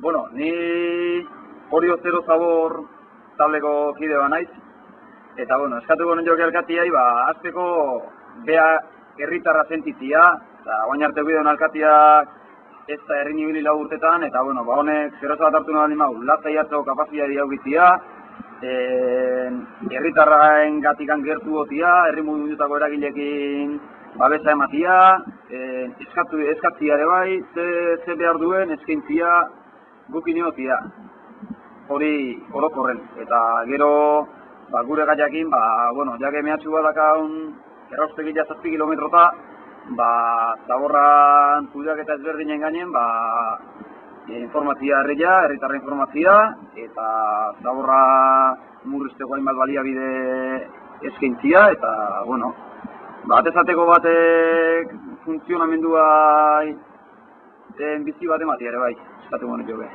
Bueno, ni Orio Zero Zabor taldeko kide ba naiz. Eta, bueno, eskatuko joke alkatiai, azteko bea herritarra sentitzia, eta guain arte bideon alkatiak ez da herrin ibili lau urtetan, eta, bueno, honek zeroza bat hartu nahi mau, lastai hartzeko kapazitatea haugitzia, herritarraen gatikan gertu gotia, herri mugimendutako eragilekin babesa ematia, eskatzia ere bai, ze behar duen, eskaintzia, gukin iotia, hori orokorren, eta gero gure gaiakin, bueno, jake mehatxu bat dakaun erraustegila 7 kilometrota, Zaborran kudeak eta ezberdinen gainen, informazioa herritarra informazioa, eta Zaborra murrizteko hainbat baliabide eskaintzia, eta, bueno, atezateko batek funtzionamendua bizi bat ematia ere bai, eskatu joke.